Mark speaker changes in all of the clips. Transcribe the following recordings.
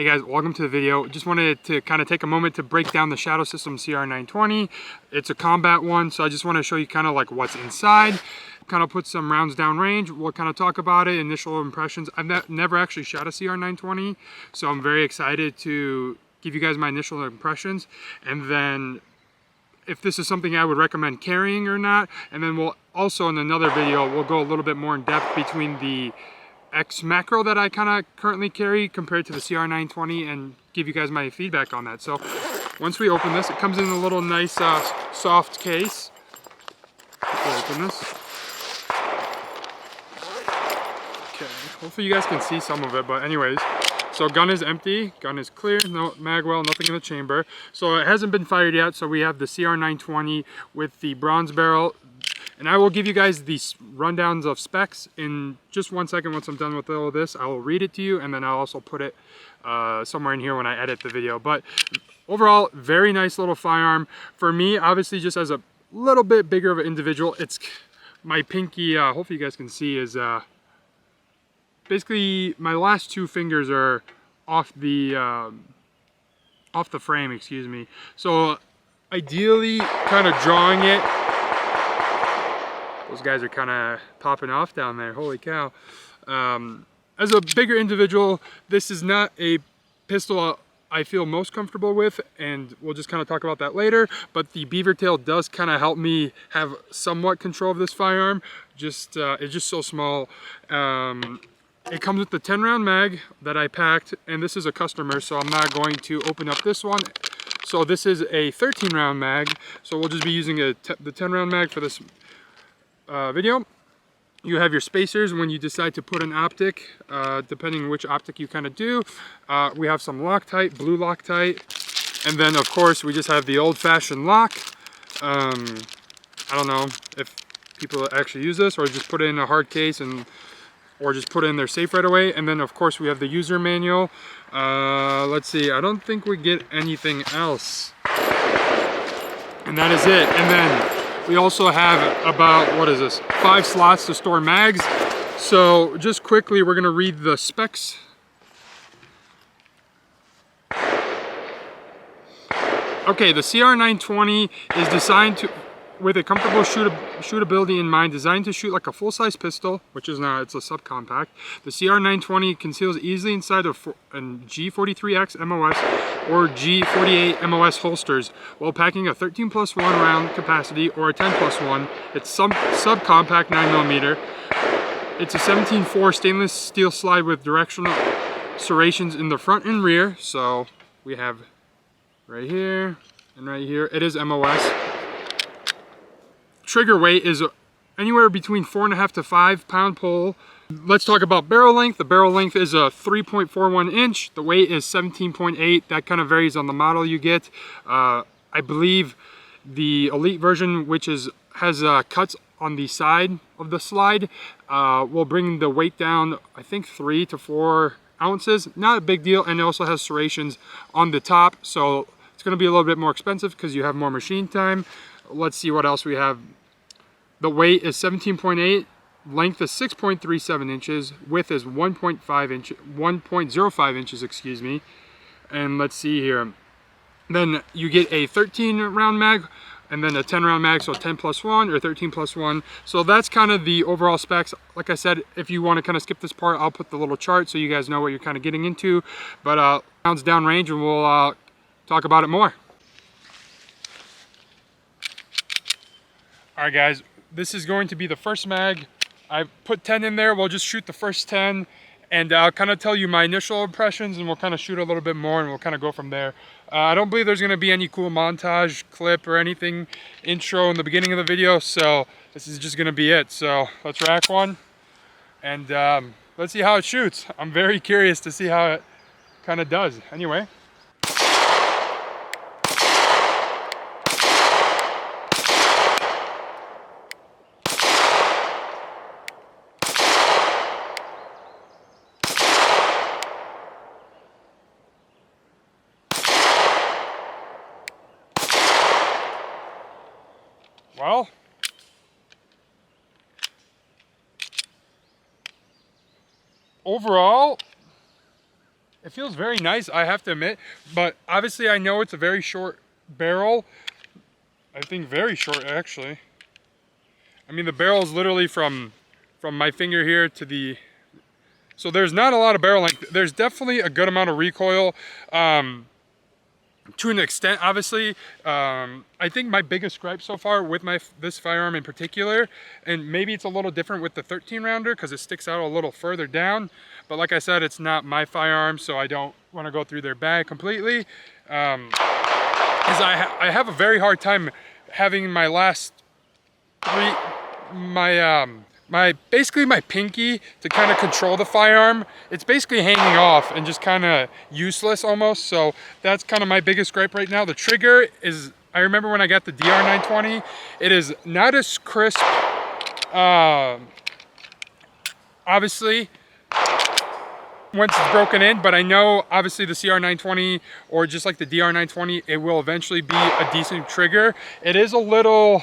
Speaker 1: Hey guys, welcome to the video. Just wanted to kind of take a moment to break down the Shadow System CR920. It's a combat one, so I just want to show you kind of like what's inside. Kind of put some rounds down range. We'll kind of talk about it, initial impressions. I've never actually shot a CR920, so I'm very excited to give you guys my initial impressions. And then if this is something I would recommend carrying or not. And then we'll also, in another video, we'll go a little bit more in depth between the X macro that I kind of currently carry compared to the CR920 and give you guys my feedback on that. So once we open this, it comes in a little nice soft case. We'll open this. Okay, hopefully you guys can see some of it, but anyways. So gun is empty, gun is clear, no mag well, nothing in the chamber. So it hasn't been fired yet, so we have the CR920 with the bronze barrel. And I will give you guys these rundowns of specs in just 1 second. Once I'm done with all of this, I will read it to you, and then I'll also put it somewhere in here when I edit the video. But overall, very nice little firearm. For me, obviously, just as a little bit bigger of an individual, it's my pinky, hopefully you guys can see, is basically my last two fingers are off the frame, excuse me. So ideally, kind of drawing it. Those guys are kind of popping off down there, holy cow. As a bigger individual, this is not a pistol I feel most comfortable with, and we'll just kind of talk about that later. But the beaver tail does kind of help me have somewhat control of this firearm. It's just so small. It comes with the 10-round mag that I packed, and this is a customer, so I'm not going to open up this one. So this is a 13-round mag, so we'll just be using the 10-round mag for this video. You have your spacers when you decide to put an optic, depending which optic you kind of do. We have some Loctite, blue Loctite, and then of course we just have the old-fashioned lock. I don't know if people actually use this or just put it in a hard case or just put it in their safe right away. And then of course we have the user manual. Let's see, I don't think we get anything else. And that is it. And then we also have about, 5 slots to store mags. So just quickly, we're gonna read the specs. Okay, the CR920 is designed with a comfortable shootability in mind, designed to shoot like a full-size pistol, which is not, it's a subcompact. The CR920 conceals easily inside of a G43X MOS or G48 MOS holsters while packing a 13+1 round capacity or a 10+1. It's subcompact 9mm. It's a 17.4 stainless steel slide with directional serrations in the front and rear. So we have right here and right here. It is MOS. Trigger weight is anywhere between 4.5 to 5 pound pull. Let's talk about barrel length. The barrel length is a 3.41 inch. The weight is 17.8. That kind of varies on the model you get. I believe the Elite version, which has cuts on the side of the slide, will bring the weight down, I think 3 to 4 ounces. Not a big deal, and it also has serrations on the top, so it's going to be a little bit more expensive because you have more machine time. Let's see what else we have. The weight is 17.8, length is 6.37 inches, width is 1.05 inches, excuse me. And let's see here. Then you get a 13-round mag and then a 10-round mag, so 10+1 or 13+1. So that's kind of the overall specs. Like I said, if you want to kind of skip this part, I'll put the little chart so you guys know what you're kind of getting into. But rounds down range, and we'll talk about it more. All right, guys. This is going to be the first mag. I put 10 in there. We'll just shoot the first 10, and I'll kind of tell you my initial impressions, and we'll kind of shoot a little bit more, and we'll kind of go from there. I don't believe there's going to be any cool montage clip or anything intro in the beginning of the video, so this is just going to be it. So let's rack one, and let's see how it shoots. I'm very curious to see how it kind of does. Anyway. Well, overall, It feels very nice, I have to admit, but obviously I know it's a very short barrel. I think very short, actually. I mean, the barrel is literally from my finger here to the... So there's not a lot of barrel length. There's definitely a good amount of recoil. To an extent, obviously. I think my biggest gripe so far with this firearm in particular, and maybe it's a little different with the 13 rounder because it sticks out a little further down, but like I said, it's not my firearm, so I don't want to go through their bag completely. Is I have a very hard time having my last three, basically my pinky to kind of control the firearm. It's basically hanging off and just kind of useless almost. So that's kind of my biggest gripe right now. The trigger is, I remember when I got the CR920, it is not as crisp, obviously, once it's broken in, but I know obviously the CR920 or just like the DR920, it will eventually be a decent trigger. It is a little...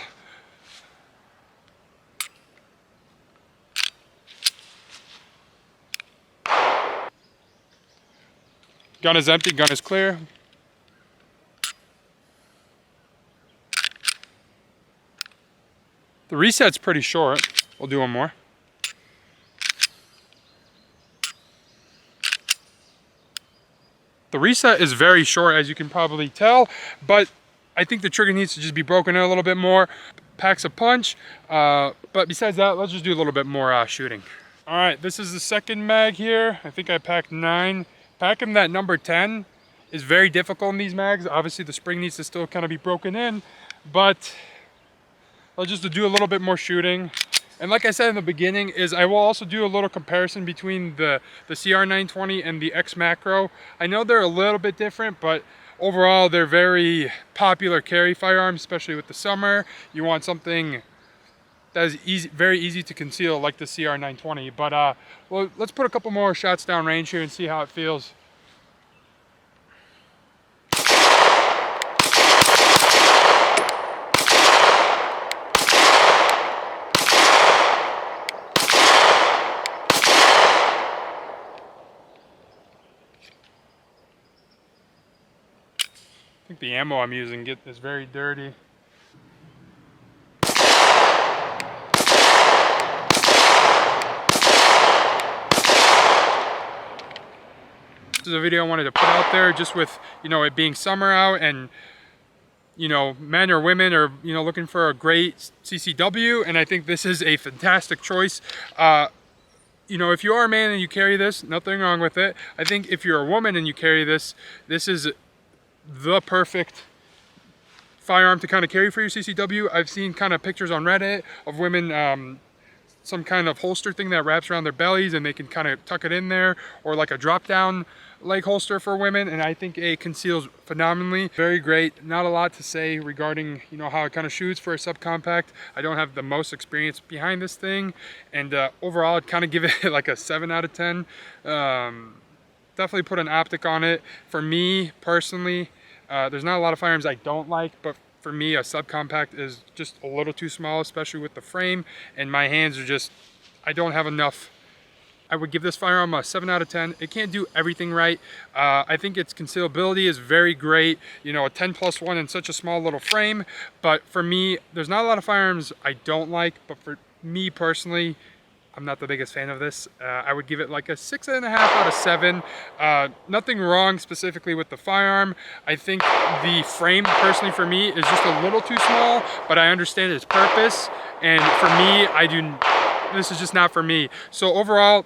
Speaker 1: Gun is empty, gun is clear. The reset's pretty short. We'll do one more. The reset is very short, as you can probably tell, but I think the trigger needs to just be broken in a little bit more. Packs a punch, but besides that, let's just do a little bit more shooting. All right, this is the second mag here. I think I packed 9. Packing that number 10 is very difficult in these mags. Obviously the spring needs to still kind of be broken in, but I'll just do a little bit more shooting. And like I said in the beginning, is I will also do a little comparison between the CR920 and the X Macro. I know they're a little bit different, but overall they're very popular carry firearms, especially with the summer. You want something that is easy, very easy to conceal, like the CR920. But well, let's put a couple more shots down range here and see how it feels. I think the ammo I'm using is very dirty. This is a video I wanted to put out there just with, you know, it being summer out and, you know, men or women are, you know, looking for a great CCW, and I think this is a fantastic choice. You know, if you are a man and you carry this, nothing wrong with it. I think if you're a woman and you carry this, this is the perfect firearm to kind of carry for your CCW. I've seen kind of pictures on Reddit of women, some kind of holster thing that wraps around their bellies and they can kind of tuck it in there, or like a drop down leg holster for women, and I think it conceals phenomenally. Very great. Not a lot to say regarding, you know, how it kind of shoots for a subcompact. I don't have the most experience behind this thing, and overall I'd kind of give it like a 7 out of 10. Definitely put an optic on it. For me personally, there's not a lot of firearms I don't like, but for me a subcompact is just a little too small, especially with the frame, and my hands are just, I don't have enough. I would give this firearm a 7 out of 10. It can't do everything right. I think its concealability is very great. You know, a 10+1 in such a small little frame. But for me, there's not a lot of firearms I don't like. But for me personally, I'm not the biggest fan of this. I would give it like a 6.5 out of 7. Nothing wrong specifically with the firearm. I think the frame personally for me is just a little too small, but I understand its purpose. And for me, this is just not for me. So overall,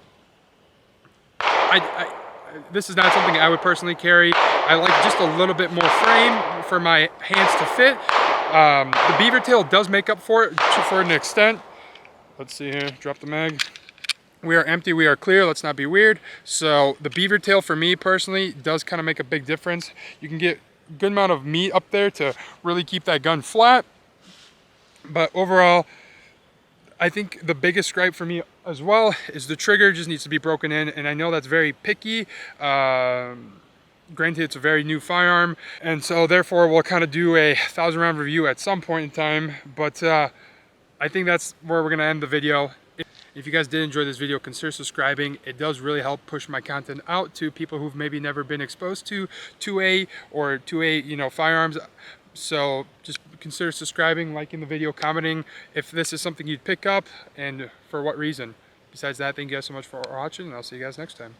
Speaker 1: this is not something I would personally carry. I like just a little bit more frame for my hands to fit. The beaver tail does make up for it for an extent. Let's see here, drop the mag. We are empty, we are clear, let's not be weird. So the beaver tail for me personally does kind of make a big difference. You can get a good amount of meat up there to really keep that gun flat. But overall, I think the biggest gripe for me as well is the trigger just needs to be broken in, and I know that's very picky. Granted, it's a very new firearm, and so therefore we'll kind of do a 1,000-round review at some point in time, but I think that's where we're going to end the video. If you guys did enjoy this video, consider subscribing. It does really help push my content out to people who've maybe never been exposed to 2A or 2A, you know, firearms. So just consider subscribing, liking the video, commenting if this is something you'd pick up and for what reason. Besides that, thank you guys so much for watching, and I'll see you guys next time.